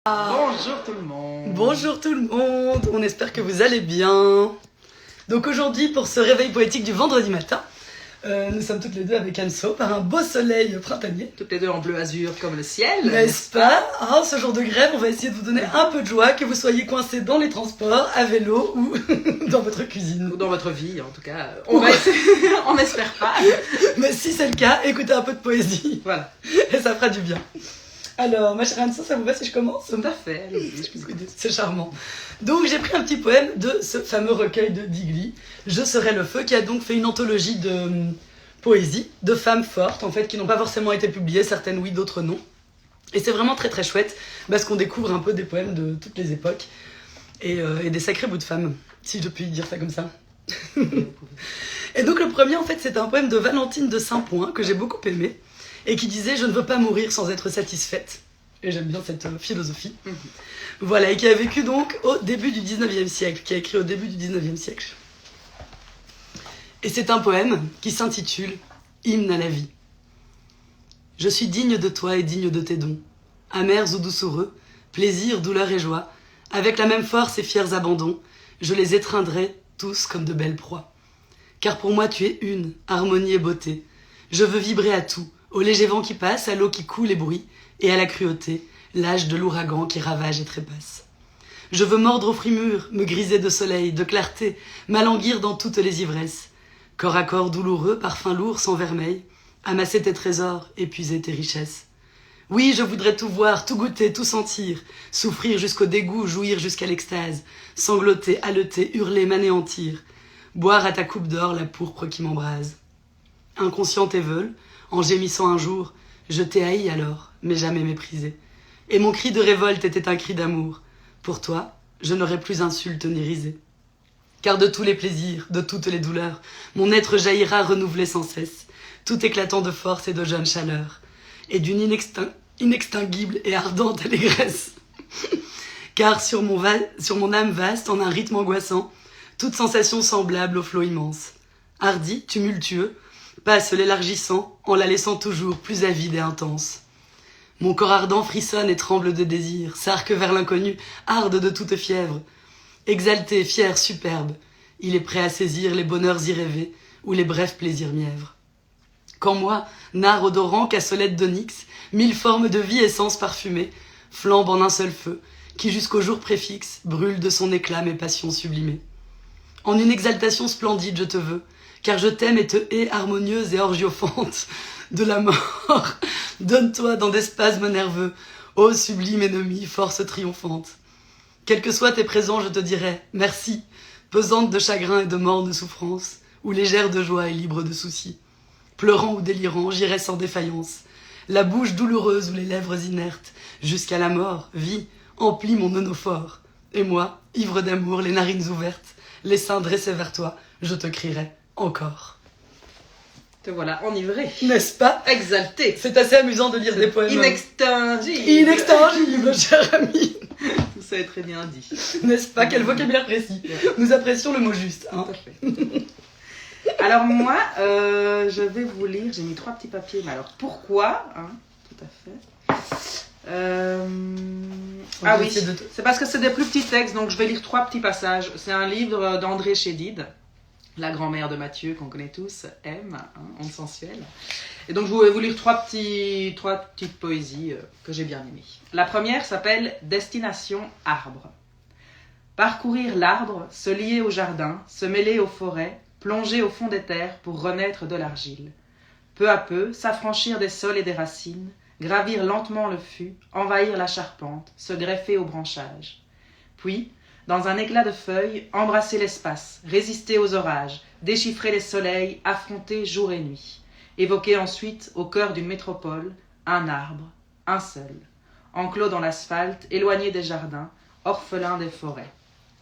Bonjour tout le monde. Bonjour tout le monde, on espère que vous allez bien. Donc aujourd'hui, pour ce réveil poétique du vendredi matin, nous sommes toutes les deux avec Anso par un beau soleil printanier. Toutes les deux en bleu azur comme le ciel. N'est-ce pas? Ce jour de grève, on va essayer de vous donner un peu de joie, que vous soyez coincés dans les transports, à vélo ou dans votre cuisine. Ou dans votre vie, en tout cas. On n'espère pas. Mais si c'est le cas, écoutez un peu de poésie. Voilà. Et ça fera du bien. Alors, ma chère Anso, ça vous va si je commence? Tout à fait, allez-y, je vous écoute. C'est charmant. Donc, j'ai pris un petit poème de ce fameux recueil de Digli, Je serai le feu, qui a donc fait une anthologie de poésie, de femmes fortes, en fait, qui n'ont pas forcément été publiées, certaines oui, d'autres non. Et c'est vraiment très très chouette, parce qu'on découvre un peu des poèmes de toutes les époques, et des sacrés bouts de femmes, si je puis dire ça comme ça. Et donc, le premier, en fait, c'est un poème de Valentine de Saint-Point, que j'ai beaucoup aimé, et qui disait « Je ne veux pas mourir sans être satisfaite ». Et j'aime bien cette philosophie. Voilà, et qui a vécu donc au début du 19e siècle, qui a écrit au début du 19e siècle. Et c'est un poème qui s'intitule « Hymne à la vie ». Je suis digne de toi et digne de tes dons, amers ou doucereux, plaisir, douleur et joie, avec la même force et fiers abandons, je les étreindrai tous comme de belles proies. Car pour moi tu es une, harmonie et beauté. Je veux vibrer à tout, au léger vent qui passe, à l'eau qui coule et bruit, et à la cruauté, l'âge de l'ouragan qui ravage et trépasse. Je veux mordre aux fruits mûrs, me griser de soleil, de clarté, m'alanguir dans toutes les ivresses. Corps à corps douloureux, parfum lourd sans vermeil, amasser tes trésors, épuiser tes richesses. Oui, je voudrais tout voir, tout goûter, tout sentir, souffrir jusqu'au dégoût, jouir jusqu'à l'extase, sangloter, haleter, hurler, m'anéantir, boire à ta coupe d'or la pourpre qui m'embrase. Inconsciente et veule, en gémissant un jour, je t'ai haï alors, mais jamais méprisé. Et mon cri de révolte était un cri d'amour. Pour toi, je n'aurais plus insulte ni risée. Car de tous les plaisirs, de toutes les douleurs, mon être jaillira renouvelé sans cesse, tout éclatant de force et de jeune chaleur, et d'une inextinguible et ardente allégresse. Car sur mon âme vaste, en un rythme angoissant, toute sensation semblable au flot immense. Hardi, tumultueux, passe l'élargissant, en la laissant toujours plus avide et intense. Mon corps ardent frissonne et tremble de désir, s'arque vers l'inconnu, arde de toute fièvre. Exalté, fier, superbe, il est prêt à saisir les bonheurs irrêvés ou les brefs plaisirs mièvres. Quand moi, nard odorant, cassolette d'onyx, mille formes de vie, essences parfumées, flambent en un seul feu, qui jusqu'au jour préfixe brûle de son éclat mes passions sublimées. En une exaltation splendide je te veux, car je t'aime et te hais harmonieuse et orgiophante de la mort. Donne-toi dans des spasmes nerveux, ô sublime ennemi, force triomphante. Quels que soient tes présents, je te dirai merci, pesante de chagrin et de morne souffrance, ou légère de joie et libre de soucis. Pleurant ou délirant, j'irai sans défaillance, la bouche douloureuse ou les lèvres inertes, jusqu'à la mort, vie, emplit mon onophore. Et moi, ivre d'amour, les narines ouvertes, les seins dressés vers toi, je te crierai encore. Te voilà enivré. N'est-ce pas? Exalté. C'est assez amusant de lire des poèmes. Inextinguible. Inextinguible, cher ami. Tout ça est très bien dit. N'est-ce pas? Quel vocabulaire précis. Nous apprécions le mot juste. Hein. Tout à fait. Alors moi, je vais vous lire, j'ai mis 3 petits papiers, mais alors pourquoi hein, tout à fait. Ah oui, c'est parce que c'est des plus petits textes, donc je vais lire 3 petits passages. C'est un livre d'André Chédid, la grand-mère de Mathieu, qu'on connaît tous, M, hein, Onde sensuelle. Et donc je vais vous lire 3 petites poésies que j'ai bien aimées. La première s'appelle Destination arbre. Parcourir l'arbre, se lier au jardin, se mêler aux forêts, plonger au fond des terres pour renaître de l'argile. Peu à peu, s'affranchir des sols et des racines, gravir lentement le fût, envahir la charpente, se greffer au branchage. Puis, dans un éclat de feuilles, embrasser l'espace, résister aux orages, déchiffrer les soleils, affronter jour et nuit. Évoquer ensuite, au cœur d'une métropole, un arbre, un seul, enclos dans l'asphalte, éloigné des jardins, orphelin des forêts.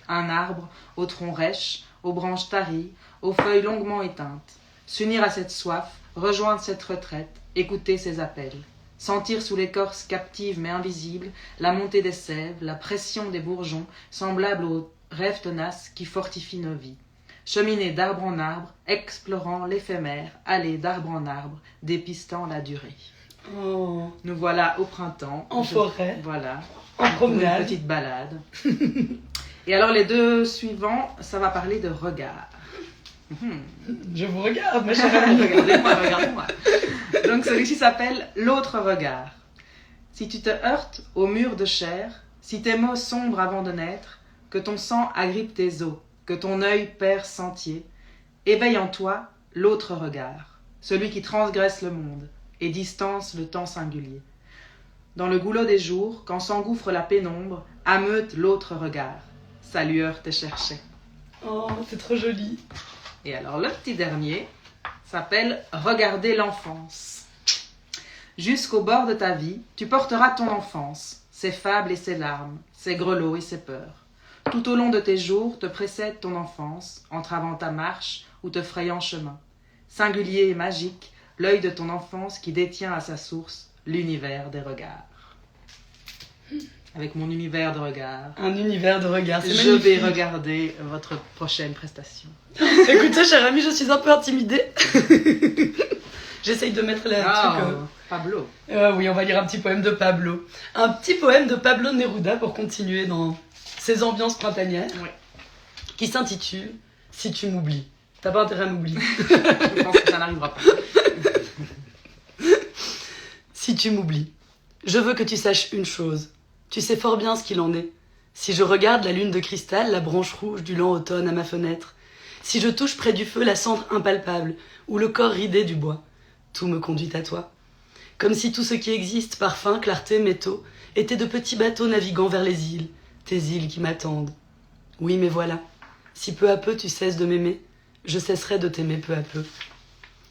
Un arbre, au tronc rêche, aux branches taries, aux feuilles longuement éteintes. S'unir à cette soif, rejoindre cette retraite, écouter ses appels. Sentir sous l'écorce captive mais invisible la montée des sèves, la pression des bourgeons, semblable aux rêves tenaces qui fortifient nos vies. Cheminer d'arbre en arbre, explorant l'éphémère, aller d'arbre en arbre, dépistant la durée. Oh. Nous voilà au printemps. En forêt. Voilà. En promenade. Une petite balade. Et alors les deux suivants, ça va parler de regard. Je vous regarde, ma chère amie. Regardez-moi. Donc celui-ci s'appelle l'autre regard. Si tu te heurtes au mur de chair, si tes mots sombrent avant de naître, que ton sang agrippe tes os, que ton œil perd sentier, éveille en toi l'autre regard, celui qui transgresse le monde et distance le temps singulier. Dans le goulot des jours, quand s'engouffre la pénombre, ameute l'autre regard. Sa lueur te cherchait. Oh, c'est trop joli. Et alors le petit dernier s'appelle Regarder l'enfance. Jusqu'au bord de ta vie, tu porteras ton enfance, ses fables et ses larmes, ses grelots et ses peurs. Tout au long de tes jours te précède ton enfance, entravant ta marche ou te frayant chemin. Singulier et magique, l'œil de ton enfance qui détient à sa source l'univers des regards. Avec mon univers de regard. Un univers de regard, c'est Je magnifique. vais regarder votre prochaine prestation. Écoutez, chère amie, je suis un peu intimidée. J'essaye de mettre les trucs... Pablo. Oui, on va lire un petit poème de Pablo. Un petit poème de Pablo Neruda pour continuer dans ces ambiances printanières. Oui. Qui s'intitule « Si tu m'oublies ». T'as pas intérêt à m'oublier. Je pense que ça n'arrivera pas. Si tu m'oublies, je veux que tu saches une chose. Tu sais fort bien ce qu'il en est. Si je regarde la lune de cristal, la branche rouge du lent automne à ma fenêtre, si je touche près du feu la cendre impalpable ou le corps ridé du bois, tout me conduit à toi. Comme si tout ce qui existe, parfum, clarté, métaux, étaient de petits bateaux naviguant vers les îles, tes îles qui m'attendent. Oui, mais voilà, si peu à peu tu cesses de m'aimer, je cesserai de t'aimer peu à peu.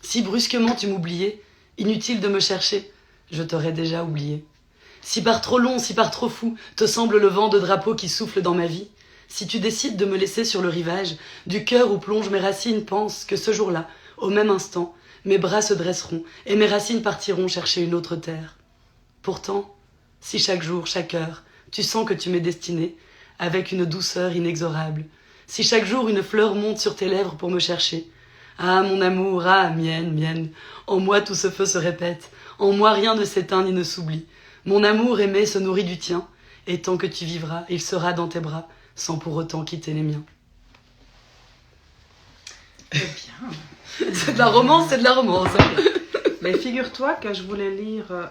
Si brusquement tu m'oubliais, inutile de me chercher, je t'aurais déjà oublié. Si par trop long, si par trop fou, te semble le vent de drapeau qui souffle dans ma vie, si tu décides de me laisser sur le rivage, du cœur où plongent mes racines, pense que ce jour-là, au même instant, mes bras se dresseront et mes racines partiront chercher une autre terre. Pourtant, si chaque jour, chaque heure, tu sens que tu m'es destiné, avec une douceur inexorable, si chaque jour une fleur monte sur tes lèvres pour me chercher, ah, mon amour, ah, mienne, mienne, en moi tout ce feu se répète, en moi rien ne s'éteint ni ne s'oublie. Mon amour aimé se nourrit du tien, et tant que tu vivras, il sera dans tes bras, sans pour autant quitter les miens. Eh bien. C'est de la romance, c'est de la romance. Mais figure-toi que je voulais lire...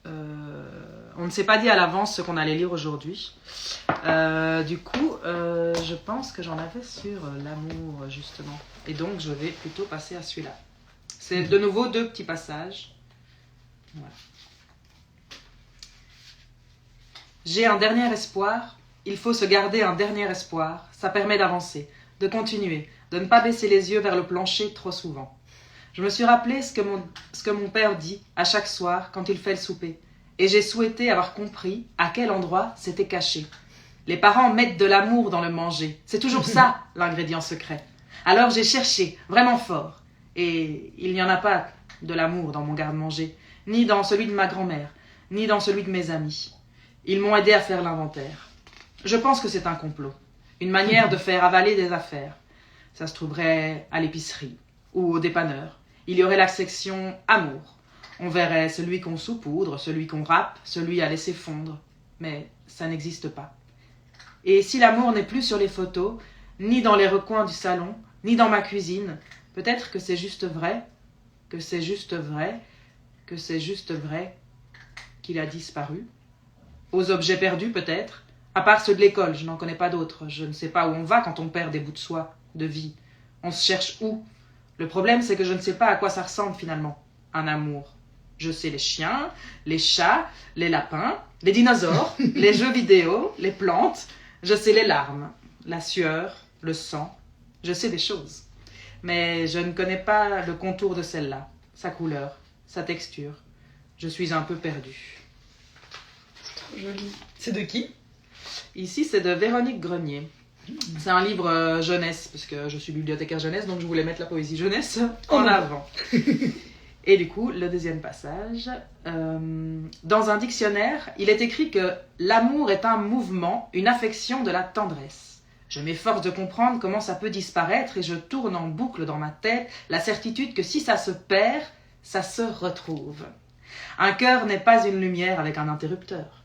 on ne s'est pas dit à l'avance ce qu'on allait lire aujourd'hui. Du coup, je pense que j'en avais sur l'amour, justement. Et donc, je vais plutôt passer à celui-là. C'est de nouveau 2 petits passages. Voilà. J'ai un dernier espoir. Il faut se garder un dernier espoir. Ça permet d'avancer, de continuer, de ne pas baisser les yeux vers le plancher trop souvent. Je me suis rappelé ce que mon père dit à chaque soir quand il fait le souper. Et j'ai souhaité avoir compris à quel endroit c'était caché. Les parents mettent de l'amour dans le manger. C'est toujours ça, l'ingrédient secret. Alors j'ai cherché, vraiment fort. Et il n'y en a pas de l'amour dans mon garde-manger, ni dans celui de ma grand-mère, ni dans celui de mes amis. Ils m'ont aidé à faire l'inventaire. Je pense que c'est un complot. Une manière de faire avaler des affaires. Ça se trouverait à l'épicerie ou au dépanneur. Il y aurait la section amour. On verrait celui qu'on saupoudre, celui qu'on râpe, celui à laisser fondre. Mais ça n'existe pas. Et si l'amour n'est plus sur les photos, ni dans les recoins du salon, ni dans ma cuisine, peut-être que c'est juste vrai, que c'est juste vrai, que c'est juste vrai qu'il a disparu. Aux objets perdus, peut-être. À part ceux de l'école, je n'en connais pas d'autres. Je ne sais pas où on va quand on perd des bouts de soi, de vie. On se cherche où? Le problème, c'est que je ne sais pas à quoi ça ressemble finalement, un amour. Je sais les chiens, les chats, les lapins, les dinosaures, les jeux vidéo, les plantes. Je sais les larmes, la sueur, le sang. Je sais des choses. Mais je ne connais pas le contour de celle-là, sa couleur, sa texture. Je suis un peu perdue. Joli. C'est de qui? Ici, c'est de Véronique Grenier. C'est un livre jeunesse, parce que je suis bibliothécaire jeunesse, donc je voulais mettre la poésie jeunesse en avant. Et du coup, le deuxième passage. Dans un dictionnaire, il est écrit que l'amour est un mouvement, une affection de la tendresse. Je m'efforce de comprendre comment ça peut disparaître et je tourne en boucle dans ma tête la certitude que si ça se perd, ça se retrouve. Un cœur n'est pas une lumière avec un interrupteur.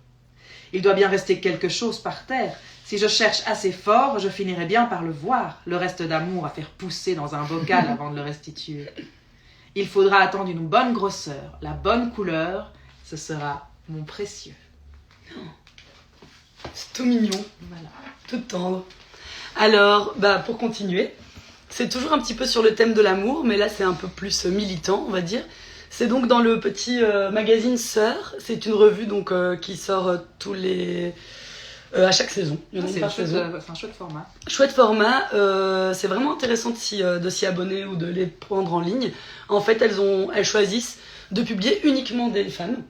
Il doit bien rester quelque chose par terre. Si je cherche assez fort, je finirai bien par le voir, le reste d'amour à faire pousser dans un bocal avant de le restituer. Il faudra attendre une bonne grosseur, la bonne couleur, ce sera mon précieux. C'est tout mignon, Voilà. tout tendre. Alors, pour continuer, c'est toujours un petit peu sur le thème de l'amour, mais là c'est un peu plus militant, on va dire. C'est donc dans le petit magazine Sœur. C'est une revue donc, qui sort tous les... à chaque saison. C'est un chouette format. Chouette format. C'est vraiment intéressant de s'y abonner ou de les prendre en ligne. En fait, elles choisissent de publier uniquement des femmes.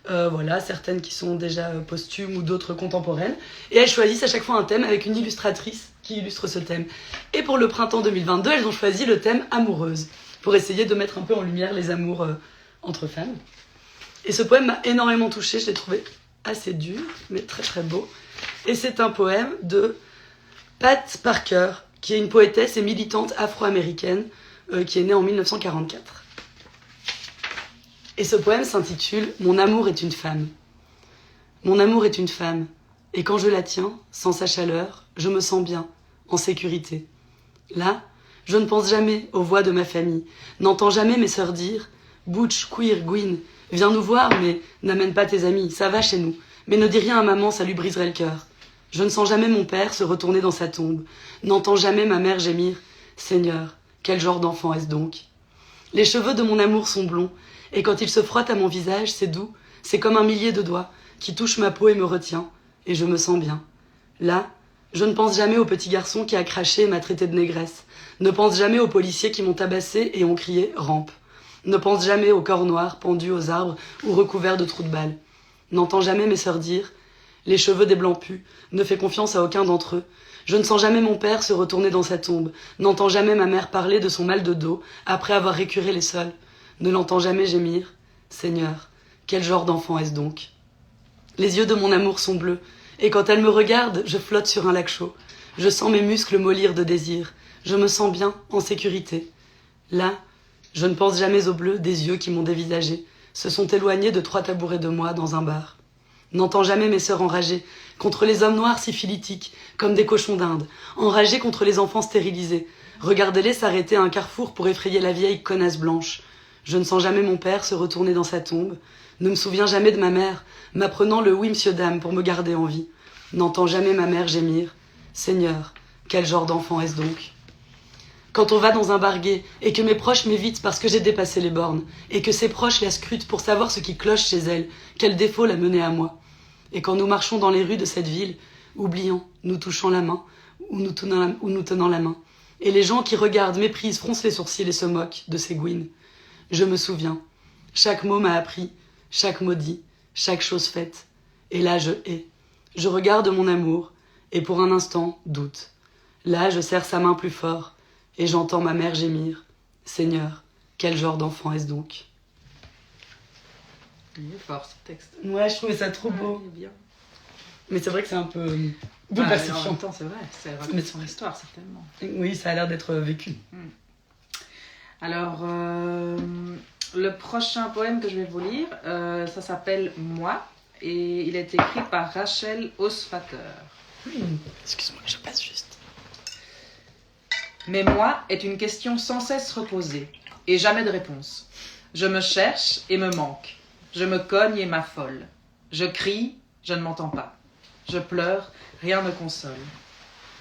Voilà, certaines qui sont déjà posthumes ou d'autres contemporaines. Et elles choisissent à chaque fois un thème avec une illustratrice qui illustre ce thème. Et pour le printemps 2022, elles ont choisi le thème amoureuse, pour essayer de mettre un peu en lumière les amours entre femmes. Et ce poème m'a énormément touchée, je l'ai trouvé assez dur, mais très très beau. Et c'est un poème de Pat Parker, qui est une poétesse et militante afro-américaine, qui est née en 1944. Et ce poème s'intitule « Mon amour est une femme ». Mon amour est une femme, et quand je la tiens, sans sa chaleur, je me sens bien, en sécurité. Là, je ne pense jamais aux voix de ma famille, n'entends jamais mes sœurs dire « Butch, Queer, Gwyn, viens nous voir, mais n'amène pas tes amis, ça va chez nous. Mais ne dis rien à maman, ça lui briserait le cœur. Je ne sens jamais mon père se retourner dans sa tombe, n'entends jamais ma mère gémir « Seigneur, quel genre d'enfant est-ce donc ?» Les cheveux de mon amour sont blonds, et quand ils se frottent à mon visage, c'est doux, c'est comme un millier de doigts qui touchent ma peau et me retient, et je me sens bien. Là, je ne pense jamais au petit garçon qui a craché et m'a traité de négresse. Ne pense jamais aux policiers qui m'ont tabassé et ont crié « rampe ». Ne pense jamais aux corps noirs pendus aux arbres ou recouverts de trous de balles. N'entends jamais mes sœurs dire « les cheveux des blancs puent, ne fais confiance à aucun d'entre eux ». Je ne sens jamais mon père se retourner dans sa tombe. N'entends jamais ma mère parler de son mal de dos après avoir récuré les sols. Ne l'entends jamais gémir « Seigneur, quel genre d'enfant est-ce donc ?» Les yeux de mon amour sont bleus, et quand elle me regarde, je flotte sur un lac chaud. Je sens mes muscles mollir de désir. Je me sens bien, en sécurité. Là, je ne pense jamais au bleu des yeux qui m'ont dévisagé, se sont éloignés de 3 tabourets de moi dans un bar. N'entends jamais mes sœurs enragées, contre les hommes noirs syphilitiques, comme des cochons d'Inde, enragées contre les enfants stérilisés. Regardez-les s'arrêter à un carrefour pour effrayer la vieille connasse blanche. Je ne sens jamais mon père se retourner dans sa tombe, ne me souviens jamais de ma mère, m'apprenant le « oui, monsieur, dame » pour me garder en vie. N'entends jamais ma mère gémir « Seigneur, quel genre d'enfant est-ce donc ?» Quand on va dans un bar gay et que mes proches m'évitent parce que j'ai dépassé les bornes, et que ses proches la scrutent pour savoir ce qui cloche chez elle, quel défaut l'a menée à moi. Et quand nous marchons dans les rues de cette ville, oubliant, nous touchant la main, ou nous tenant la main, et les gens qui regardent, méprisent, froncent les sourcils et se moquent de ces Gwyn. Je me souviens, chaque mot m'a appris, chaque mot dit, chaque chose faite. Et là, je hais. Je regarde mon amour, et pour un instant, doute. Là, je serre sa main plus fort, et j'entends ma mère gémir. Seigneur, quel genre d'enfant est-ce donc ? Il est fort ce texte. Ouais, je trouvais ça trop beau. Il est bien. Mais c'est vrai que c'est un peu En bouleversant. même temps, c'est vrai, c'est raconte son histoire, certainement. Oui, ça a l'air d'être vécu. Alors, le prochain poème que je vais vous lire, ça s'appelle « Moi » et il est écrit par Rachel Osfater. Excuse-moi, je passe juste. Mais moi est une question sans cesse reposée, et jamais de réponse. Je me cherche et me manque. Je me cogne et m'affole. Je crie, je ne m'entends pas. Je pleure, rien ne console.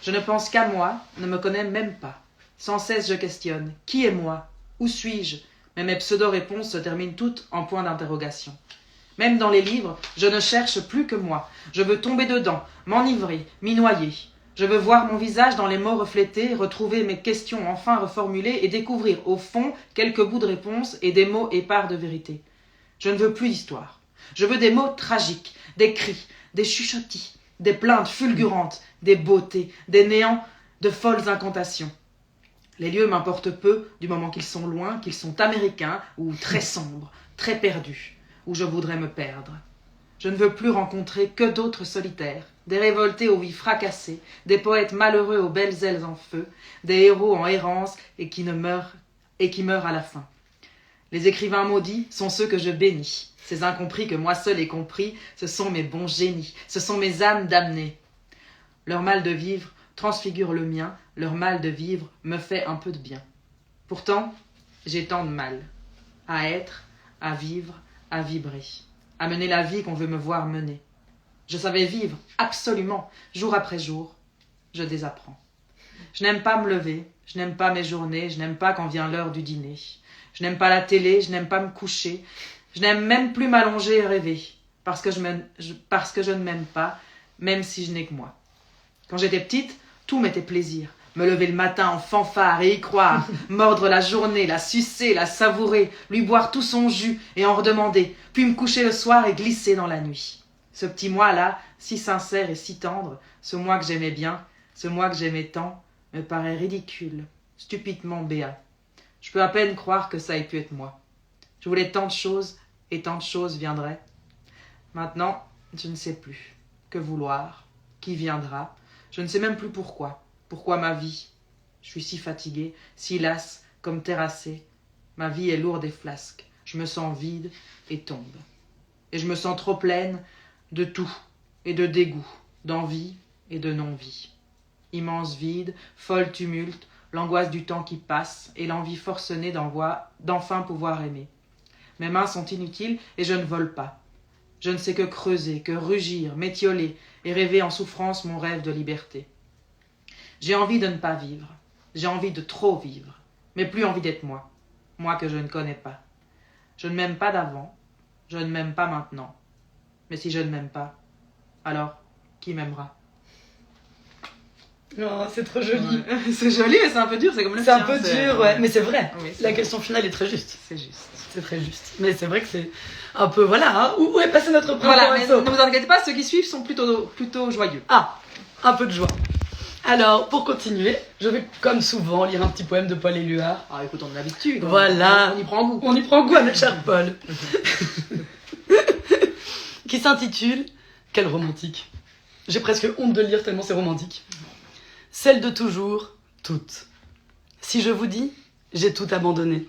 Je ne pense qu'à moi, ne me connais même pas. Sans cesse je questionne. Qui est moi ? Où suis-je ? Mais mes pseudo-réponses se terminent toutes en point d'interrogation. Même dans les livres, je ne cherche plus que moi. Je veux tomber dedans, m'enivrer, m'y noyer. Je veux voir mon visage dans les mots reflétés, retrouver mes questions enfin reformulées et découvrir au fond quelques bouts de réponse et des mots épars de vérité. Je ne veux plus d'histoire. Je veux des mots tragiques, des cris, des chuchotis, des plaintes fulgurantes, des beautés, des néants, de folles incantations. Les lieux m'importent peu du moment qu'ils sont loin, qu'ils sont américains ou très sombres, très perdus, où je voudrais me perdre. Je ne veux plus rencontrer que d'autres solitaires, des révoltés aux vies fracassées, des poètes malheureux aux belles ailes en feu, des héros en errance et qui meurent à la fin. Les écrivains maudits sont ceux que je bénis. Ces incompris que moi seul ai compris, ce sont mes bons génies, ce sont mes âmes damnées. Leur mal de vivre transfigure le mien, leur mal de vivre me fait un peu de bien. Pourtant, j'ai tant de mal à être, à vivre, à vibrer, à mener la vie qu'on veut me voir mener. Je savais vivre, absolument, jour après jour. Je désapprends. Je n'aime pas me lever, je n'aime pas mes journées, je n'aime pas quand vient l'heure du dîner. Je n'aime pas la télé, je n'aime pas me coucher. Je n'aime même plus m'allonger et rêver, parce que je ne m'aime pas, même si je n'ai que moi. Quand j'étais petite, tout m'était plaisir. Me lever le matin en fanfare et y croire, mordre la journée, la sucer, la savourer, lui boire tout son jus et en redemander, puis me coucher le soir et glisser dans la nuit. Ce petit moi-là, si sincère et si tendre, ce moi que j'aimais bien, ce moi que j'aimais tant, me paraît ridicule, stupidement béat. Je peux à peine croire que ça ait pu être moi. Je voulais tant de choses, et tant de choses viendraient. Maintenant, je ne sais plus. Que vouloir? Qui viendra? Je ne sais même plus pourquoi. Pourquoi ma vie? Je suis si fatiguée, si lasse, comme terrassée. Ma vie est lourde et flasque. Je me sens vide et tombe. Et je me sens trop pleine de tout, et de dégoût, d'envie et de non-vie. Immense vide, folle tumulte, l'angoisse du temps qui passe, et l'envie forcenée d'enfin pouvoir aimer. Mes mains sont inutiles et je ne vole pas. Je ne sais que creuser, que rugir, m'étioler et rêver en souffrance mon rêve de liberté. J'ai envie de ne pas vivre. J'ai envie de trop vivre. Mais plus envie d'être moi. Moi que je ne connais pas. Je ne m'aime pas d'avant. Je ne m'aime pas maintenant. Mais si je ne m'aime pas, alors qui m'aimera? Non, c'est trop joli. Ouais. C'est joli, mais c'est un peu dur. C'est comme le C'est un tien, peu dur, ouais. Mais c'est vrai. Oui, la question finale est très juste. C'est juste. C'est très juste. Mais c'est vrai que c'est un peu, voilà, hein, où est passé notre printemps? Voilà, mais ne vous inquiétez pas, ceux qui suivent sont plutôt joyeux. Ah, un peu de joie. Alors, pour continuer, je vais, comme souvent, lire un petit poème de Paul Éluard. Ah, écoute, on a l'habitude. Voilà. On y prend goût. On y prend goût à notre cher Paul. Qui s'intitule « Quel romantique !» J'ai presque honte de le lire tellement c'est romantique. Celle de toujours, toute. Si je vous dis, j'ai tout abandonné.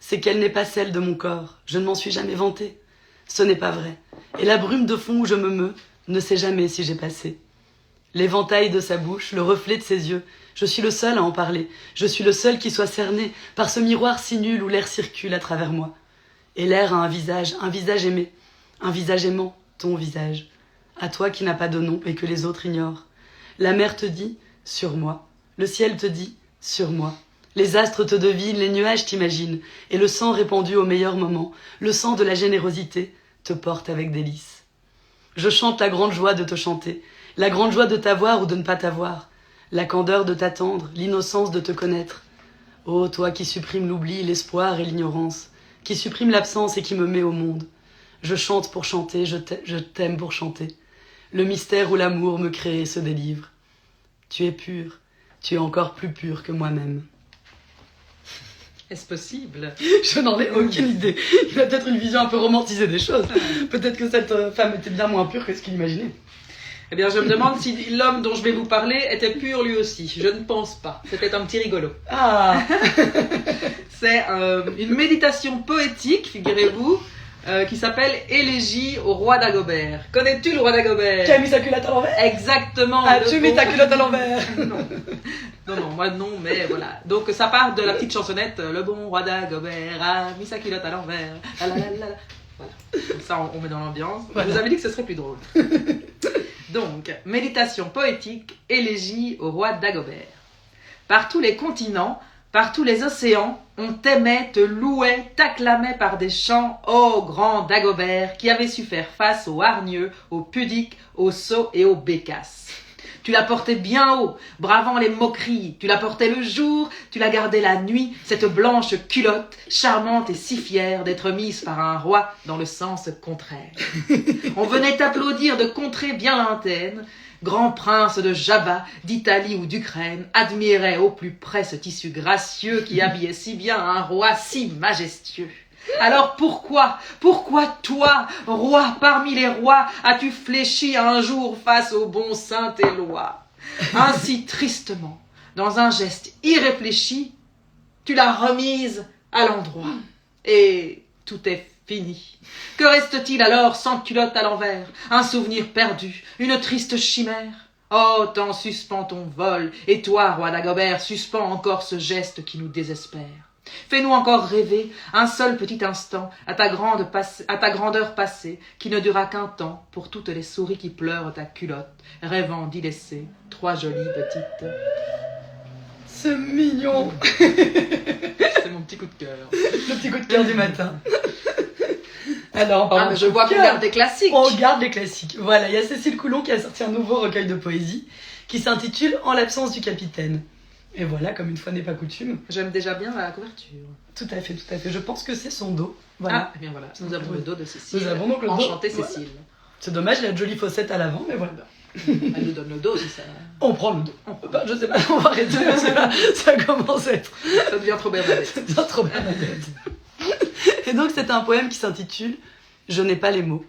C'est qu'elle n'est pas celle de mon corps. Je ne m'en suis jamais vantée. Ce n'est pas vrai. Et la brume de fond où je me meus ne sait jamais si j'ai passé. L'éventail de sa bouche, le reflet de ses yeux, je suis le seul à en parler. Je suis le seul qui soit cerné par ce miroir si nul où l'air circule à travers moi. Et l'air a un visage aimé, un visage aimant, ton visage. À toi qui n'as pas de nom et que les autres ignorent. La mer te dit « sur moi ». Le ciel te dit « sur moi ». Les astres te devinent, les nuages t'imaginent. Et le sang répandu au meilleur moment, le sang de la générosité, te porte avec délice. Je chante la grande joie de te chanter, la grande joie de t'avoir ou de ne pas t'avoir, la candeur de t'attendre, l'innocence de te connaître. Ô toi qui supprimes l'oubli, l'espoir et l'ignorance, qui supprime l'absence et qui me met au monde. Je chante pour chanter, je t'aime pour chanter. Le mystère où l'amour me crée et se délivre. Tu es pur, tu es encore plus pur que moi-même. Est-ce possible? Je n'en ai aucune idée. Il a peut-être une vision un peu romantisée des choses. Peut-être que cette femme était bien moins pure que ce qu'il imaginait. Eh bien, je me demande si l'homme dont je vais vous parler était pur lui aussi. Je ne pense pas. C'était un petit rigolo. Ah. C'est une méditation poétique, figurez-vous, qui s'appelle Élégie au roi Dagobert. Connais-tu le roi Dagobert? Qui a mis sa culotte à l'envers? Exactement. As-tu mis ta culotte à l'envers? Non, moi non, mais voilà. Donc ça part de la petite chansonnette Le bon roi Dagobert a mis sa culotte à l'envers. La, la, la, la. Voilà. Comme ça, on met dans l'ambiance. Voilà. Je vous avais dit que ce serait plus drôle. Donc, méditation poétique, élégie au roi Dagobert. Par tous les continents, par tous les océans, on t'aimait, te louait, t'acclamait par des chants, ô grand Dagobert, qui avait su faire face aux hargneux, aux pudiques, aux sots et aux bécasses. Tu la portais bien haut, bravant les moqueries. Tu la portais le jour, tu la gardais la nuit, cette blanche culotte, charmante et si fière d'être mise par un roi dans le sens contraire. On venait t'applaudir de contrées bien lointaines. Grand prince de Java, d'Italie ou d'Ukraine, admirait au plus près ce tissu gracieux qui habillait si bien un roi si majestueux. Alors pourquoi toi, roi parmi les rois, as-tu fléchi un jour face au bon Saint-Éloi? Ainsi tristement, dans un geste irréfléchi, tu l'as remise à l'endroit. Et tout est fini. Que reste-t-il alors sans culotte à l'envers? Un souvenir perdu, une triste chimère? Oh, t'en suspends ton vol, et toi, roi Dagobert, suspends encore ce geste qui nous désespère. Fais-nous encore rêver un seul petit instant à ta grandeur passée, qui ne dura qu'un temps pour toutes les souris qui pleurent ta culotte, rêvant d'y laisser 3 jolies petites. C'est mignon. C'est mon petit coup de cœur. Le petit coup de cœur du matin. Alors, mais je vois qu'on garde des classiques. On garde les classiques. Voilà, il y a Cécile Coulon qui a sorti un nouveau recueil de poésie qui s'intitule En l'absence du capitaine. Et voilà, comme une fois n'est pas coutume. J'aime déjà bien la couverture. Tout à fait, tout à fait. Je pense que c'est son dos. Voilà. Ah, et bien voilà. Nous avons le dos de Cécile. Nous avons donc le dos. Enchantée Voilà. Cécile. C'est dommage, il a de jolies fossettes à l'avant, mais voilà. Elle nous donne le dos, si ça. On prend le dos. Bah, je sais pas, on va arrêter. Ça commence à être. Ça devient trop Bernadette. Ça devient trop Bernadette. Et donc, c'est un poème qui s'intitule Je n'ai pas les mots.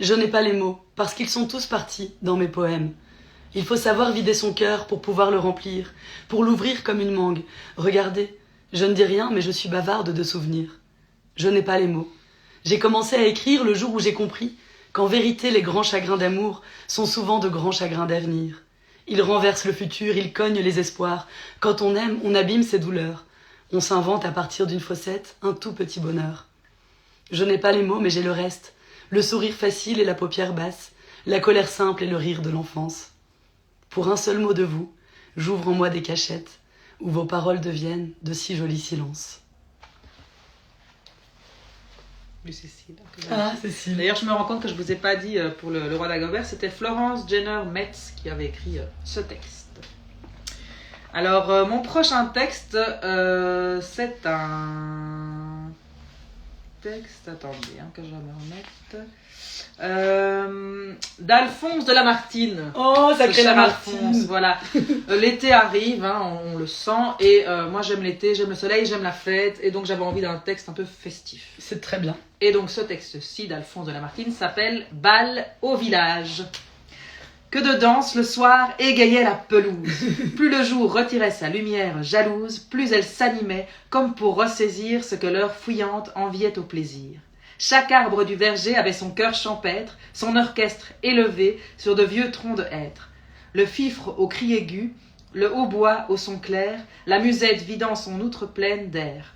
Je n'ai pas les mots, parce qu'ils sont tous partis dans mes poèmes. Il faut savoir vider son cœur pour pouvoir le remplir, pour l'ouvrir comme une mangue. Regardez, je ne dis rien, mais je suis bavarde de souvenirs. Je n'ai pas les mots. J'ai commencé à écrire le jour où j'ai compris qu'en vérité, les grands chagrins d'amour sont souvent de grands chagrins d'avenir. Ils renversent le futur, ils cognent les espoirs. Quand on aime, on abîme ses douleurs. On s'invente à partir d'une fossette un tout petit bonheur. Je n'ai pas les mots, mais j'ai le reste. Le sourire facile et la paupière basse, la colère simple et le rire de l'enfance. Pour un seul mot de vous, j'ouvre en moi des cachettes, où vos paroles deviennent de si jolis silences. Cécile. Ah, Cécile. D'ailleurs, je me rends compte que je vous ai pas dit pour le roi Dagobert, c'était Florence Jenner Metz qui avait écrit ce texte. Alors, mon prochain texte, c'est un texte, attendez, que je vais me remettre, d'Alphonse de Lamartine. Oh, sacré Lamartine. Alphonse, voilà. L'été arrive, on le sent, et moi j'aime l'été, j'aime le soleil, j'aime la fête, et donc j'avais envie d'un texte un peu festif. C'est très bien. Et donc ce texte-ci d'Alphonse de Lamartine s'appelle Bal au village. Que de danse le soir égayait la pelouse. Plus le jour retirait sa lumière jalouse, plus elle s'animait, comme pour ressaisir ce que l'heure fouillante enviait au plaisir. Chaque arbre du verger avait son cœur champêtre, son orchestre élevé sur de vieux troncs de hêtre. Le fifre au cri aigu, le hautbois au son clair, la musette vidant son outre pleine d'air.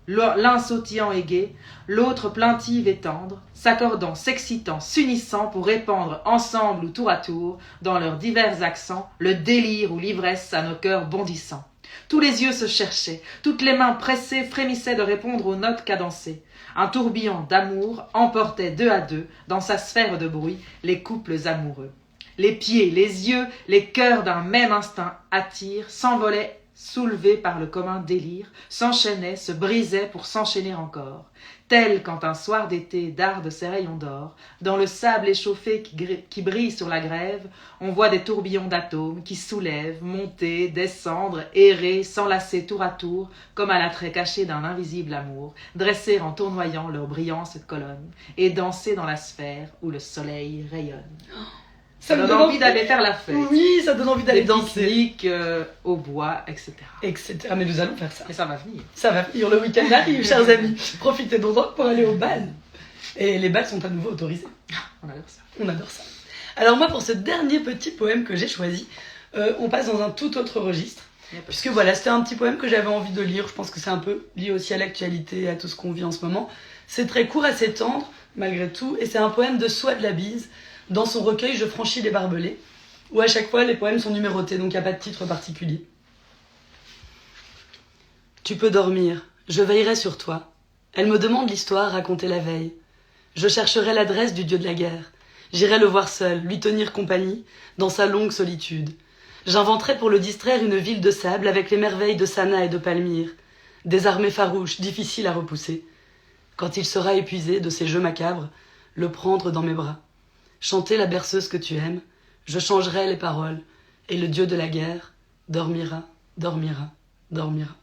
L'un sautillant et gai, l'autre plaintive et tendre, s'accordant, s'excitant, s'unissant pour répandre ensemble ou tour à tour, dans leurs divers accents, le délire ou l'ivresse à nos cœurs bondissants. Tous les yeux se cherchaient, toutes les mains pressées frémissaient de répondre aux notes cadencées. Un tourbillon d'amour emportait 2 à 2, dans sa sphère de bruit, les couples amoureux. Les pieds, les yeux, les cœurs d'un même instinct attirent, s'envolaient, soulevés par le commun délire, s'enchaînaient, se brisaient pour s'enchaîner encore. Tel quand un soir d'été darde ses rayons d'or, dans le sable échauffé qui brille sur la grève, on voit des tourbillons d'atomes qui soulèvent, monter, descendre, errer, s'enlacer tour à tour, comme à l'attrait caché d'un invisible amour, dresser en tournoyant leurs brillantes colonnes, et danser dans la sphère où le soleil rayonne. Ça donne envie d'aller faire la fête. Oui, ça donne envie d'aller danser. Des pique-niques au bois, etc. Mais nous allons faire ça. Et ça va venir. Ça va venir. Le week-end arrive, chers amis. Profitez donc pour aller au bal. Et les bals sont à nouveau autorisés. On adore ça. On adore ça. Alors moi, pour ce dernier petit poème que j'ai choisi, on passe dans un tout autre registre. Puisque voilà, c'était un petit poème que j'avais envie de lire. Je pense que c'est un peu lié aussi à l'actualité, à tout ce qu'on vit en ce moment. C'est très court, assez tendre, malgré tout. Et c'est un poème de Soie de la Bise, dans son recueil Je franchis les barbelés, où à chaque fois les poèmes sont numérotés, donc il n'y a pas de titre particulier. Tu peux dormir, je veillerai sur toi. Elle me demande l'histoire racontée la veille. Je chercherai l'adresse du dieu de la guerre. J'irai le voir seul, lui tenir compagnie, dans sa longue solitude. J'inventerai pour le distraire une ville de sable avec les merveilles de Sana et de Palmyre. Des armées farouches, difficiles à repousser. Quand il sera épuisé de ces jeux macabres, le prendre dans mes bras. Chanter la berceuse que tu aimes, je changerai les paroles, et le dieu de la guerre dormira, dormira, dormira.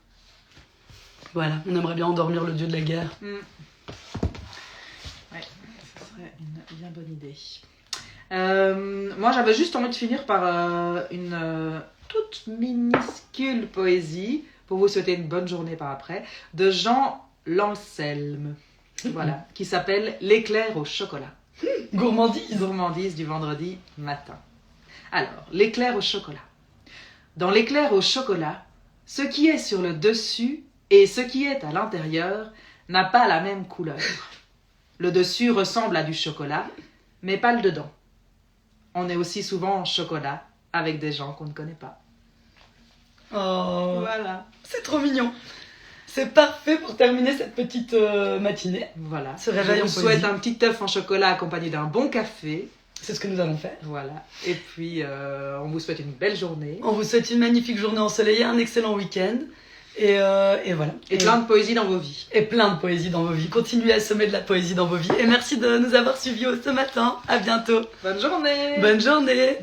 Voilà, on aimerait bien endormir le dieu de la guerre. Ouais, ce serait une bien bonne idée. Moi, j'avais juste envie de finir par une toute minuscule poésie, pour vous souhaiter une bonne journée par après, de Jean Lancelme. Voilà, qui s'appelle l'éclair au chocolat. Gourmandise. Gourmandise du vendredi matin. Alors, l'éclair au chocolat. Dans l'éclair au chocolat, ce qui est sur le dessus et ce qui est à l'intérieur n'a pas la même couleur. Le dessus ressemble à du chocolat, mais pas le dedans. On est aussi souvent en chocolat avec des gens qu'on ne connaît pas. Oh, Voilà. C'est trop mignon. C'est parfait pour terminer cette petite matinée. Voilà. Ce réveil Je en vous poésie. souhaite un petit œuf en chocolat accompagné d'un bon café. C'est ce que nous allons faire. Voilà. Et puis, on vous souhaite une belle journée. On vous souhaite une magnifique journée ensoleillée, un excellent week-end. Et voilà. Et plein de poésie dans vos vies. Et plein de poésie dans vos vies. Continuez à semer de la poésie dans vos vies. Et merci de nous avoir suivis ce matin. À bientôt. Bonne journée. Bonne journée.